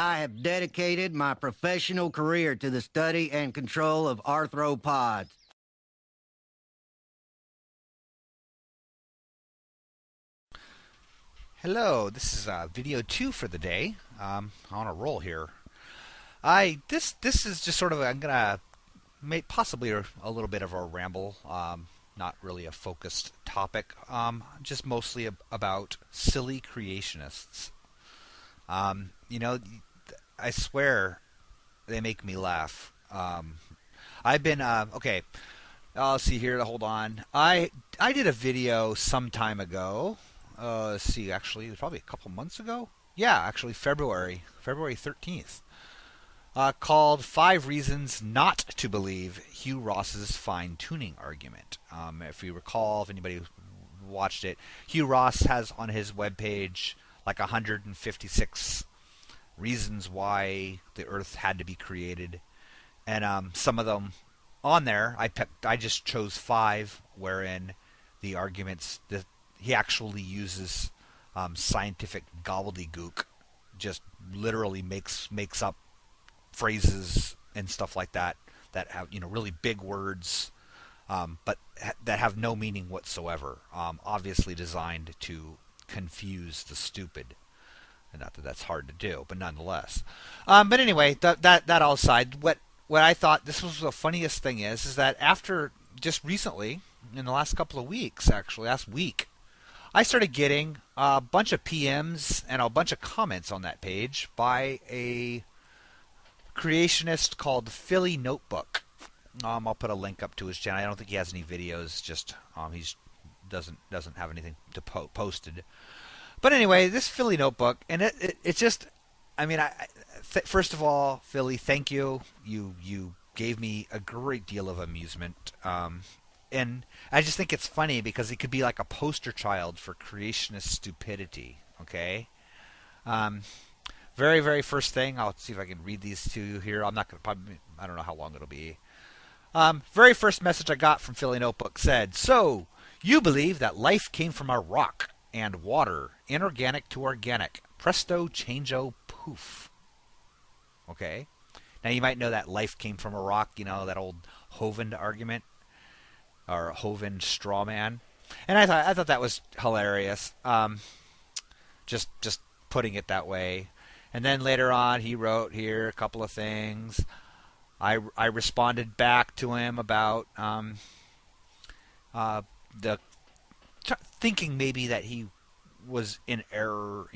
I have dedicated my professional career to the study and control of arthropods. Hello, this is video 2 for the day. On a roll here. This is just sort of I'm gonna make possibly a little bit of a ramble. Not really a focused topic. Just mostly about silly creationists. You know, I swear they make me laugh. I've been okay. I'll see here. Hold on. I did a video some time ago. Let's see. Actually, it was probably a couple months ago. Yeah, actually, February 13th. Called 5 Reasons Not to Believe Hugh Ross's Fine-Tuning Argument. If you recall, if anybody watched it, Hugh Ross has on his webpage like 156 reasons why the Earth had to be created. And some of them on there, I just chose 5 wherein the arguments that he actually uses scientific gobbledygook, just literally makes up phrases and stuff like that have really big words, but that have no meaning whatsoever. Obviously designed to confuse the stupid. And not that that's hard to do, but nonetheless. But anyway, that all aside, what I thought this was the funniest thing is that after just recently, in the last couple of weeks, actually last week, I started getting a bunch of PMs and a bunch of comments on that page by a creationist called Phillynotebook. I'll put a link up to his channel. I don't think he has any videos. Just he doesn't have anything to posted. But anyway, this Phillynotebook, and it just, I mean, first of all, Philly, thank you. You gave me a great deal of amusement. And I just think it's funny because it could be like a poster child for creationist stupidity. Okay. Very, very first thing. I'll see if I can read these to you here. I'm not going to probably. I don't know how long it'll be. Very first message I got from Phillynotebook said, "So you believe that life came from a rock and water, inorganic to organic. Presto, changeo, poof." Okay. Now you might know that life came from a rock. You know that old Hovind argument, or Hovind straw man. And I thought that was hilarious. Just putting it that way. And then later on, he wrote here a couple of things. I responded back to him about thinking maybe that he was in error,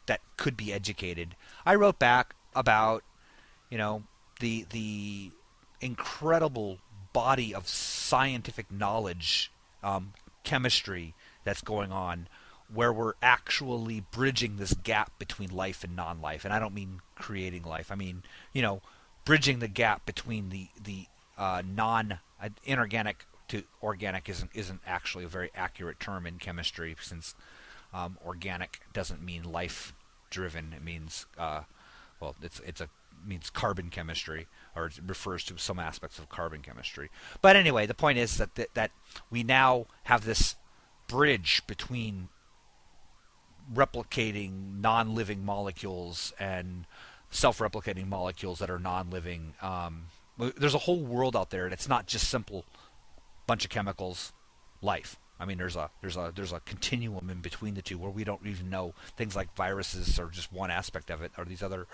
that could be educated. I wrote back about, the incredible body of scientific knowledge, chemistry that's going on, where we're actually bridging this gap between life and non-life. And I don't mean creating life. I mean, bridging the gap between the non-inorganic to organic isn't actually a very accurate term in chemistry, since organic doesn't mean life-driven. It means means carbon chemistry, or it refers to some aspects of carbon chemistry. But anyway, the point is that we now have this bridge between replicating non-living molecules and self-replicating molecules that are non-living. There's a whole world out there, and it's not just simple bunch of chemicals, life. I mean, there's a continuum in between the two where we don't even know. Things like viruses are just one aspect of it, or these other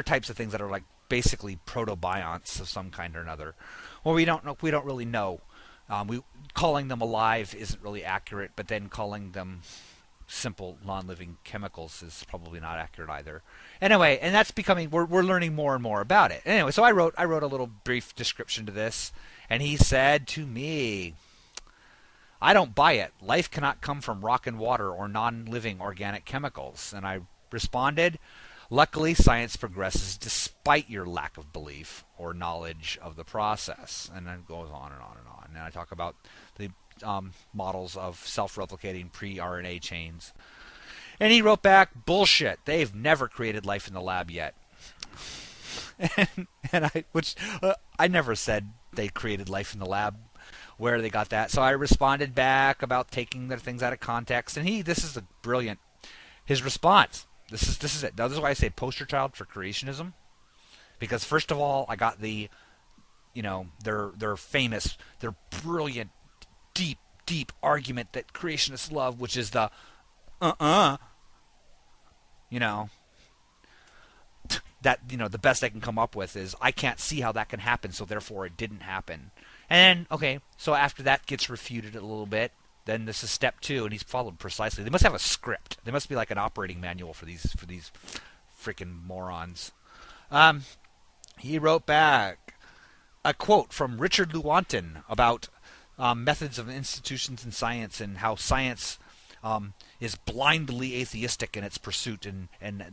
types of things that are like basically protobionts of some kind or another. Well, we don't really know. Calling them alive isn't really accurate, but then calling them simple non-living chemicals is probably not accurate either. Anyway, and that's becoming, we're learning more and more about it. Anyway, so I wrote a little brief description to this, and he said to me, "I don't buy it. Life cannot come from rock and water or non-living organic chemicals." And I responded, "Luckily, science progresses despite your lack of belief or knowledge of the process." And then it goes on and on and on. And I talk about the models of self-replicating pre-RNA chains. And he wrote back, "Bullshit. They've never created life in the lab yet." I never said they created life in the lab, where they got that. So I responded back about taking their things out of context. And this is brilliant. His response, This is it. Now, this is why I say poster child for creationism, because first of all, I got the, their famous, their brilliant, deep argument that creationists love, which is the that the best I can come up with is I can't see how that can happen, so therefore it didn't happen. And okay, so after that gets refuted a little bit, then this is step 2, and he's followed precisely. They must have a script. There must be like an operating manual for these freaking morons. He wrote back a quote from Richard Lewontin about methods of institutions in science and how science is blindly atheistic in its pursuit, and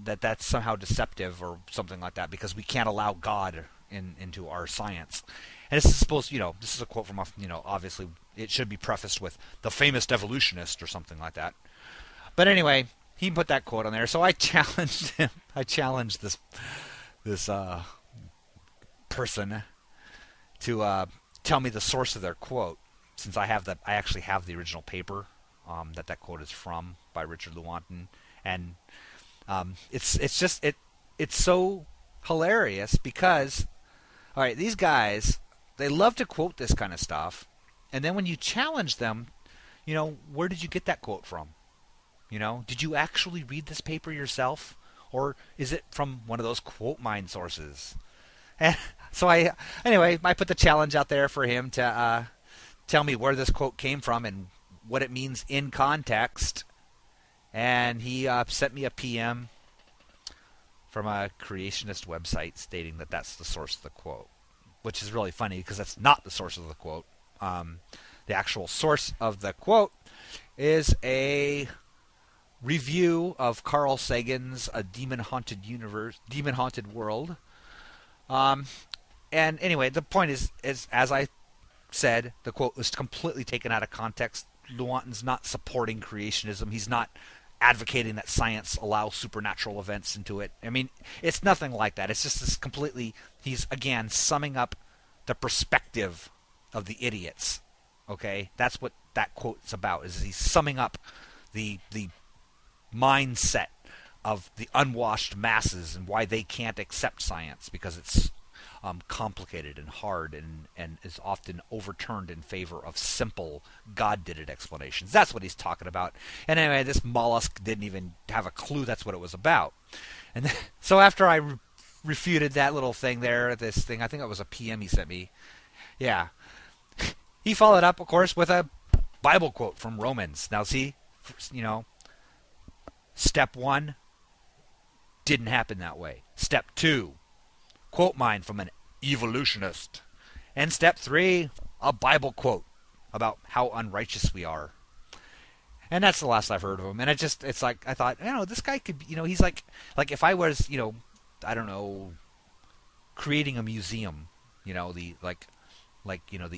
that's somehow deceptive or something like that because we can't allow God into our science. And this is supposed, this is a quote from, obviously it should be prefaced with the famous evolutionist or something like that. But anyway, he put that quote on there, so I challenged him. I challenged this person to tell me the source of their quote, since I actually have the original paper that quote is from by Richard Lewontin, and it's so hilarious because, all right, these guys, they love to quote this kind of stuff, and then when you challenge them, where did you get that quote from? Did you actually read this paper yourself, or is it from one of those quote mine sources? And so I put the challenge out there for him to tell me where this quote came from and what it means in context, and he sent me a PM from a creationist website stating that that's the source of the quote, which is really funny because that's not the source of the quote. The actual source of the quote is a review of Carl Sagan's A Demon-Haunted Universe, Demon-Haunted World. And anyway, the point is as I said, the quote was completely taken out of context. Lewontin's not supporting creationism. He's not advocating that science allows supernatural events into it. I mean, it's nothing like that. It's just this completely, he's, again, summing up the perspective of the idiots. Okay? That's what that quote's about, is he's summing up the mindset of the unwashed masses and why they can't accept science because it's complicated and hard and is often overturned in favor of simple God-did-it explanations. That's what he's talking about. And anyway, this mollusk didn't even have a clue that's what it was about. And then, so after I refuted that little thing there, this thing, I think it was a PM he sent me. Yeah. He followed up, of course, with a Bible quote from Romans. Now see, step 1 didn't happen that way. Step 2, quote mine from an evolutionist. And step 3, a Bible quote about how unrighteous we are. And that's the last I've heard of him. And it's like, I thought, this guy could, he's like if I was, I don't know, creating a museum, the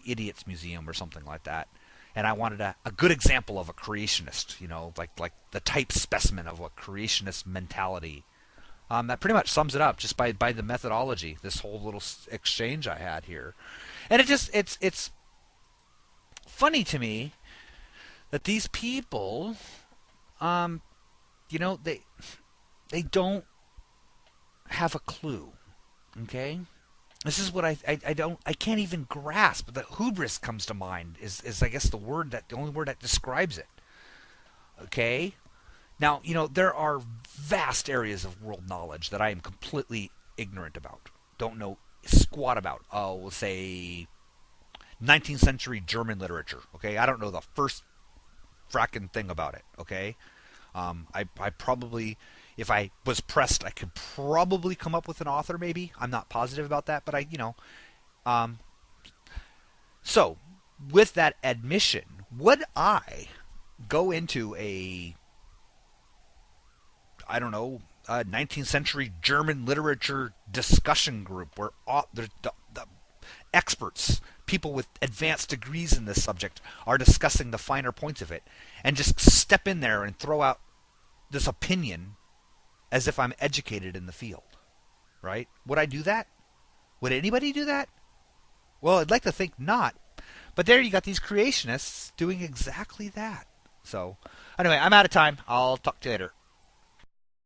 Idiots Museum or something like that. And I wanted a good example of a creationist, like the type specimen of a creationist mentality. That pretty much sums it up just by the methodology, this whole little exchange I had here. And it's funny to me that these people, they don't have a clue, okay? This is what I can't even grasp. The hubris comes to mind is I guess the only word that describes it, okay? Now, there are vast areas of world knowledge that I am completely ignorant about. Don't know squat about. Oh, we'll say 19th century German literature, okay? I don't know the first fracking thing about it, okay? I probably, if I was pressed, I could probably come up with an author maybe. I'm not positive about that, but so, with that admission, would I go into a 19th century German literature discussion group where the experts, people with advanced degrees in this subject, are discussing the finer points of it, and just step in there and throw out this opinion as if I'm educated in the field, right? Would I do that? Would anybody do that? Well, I'd like to think not. But there you got these creationists doing exactly that. So, anyway, I'm out of time. I'll talk to you later.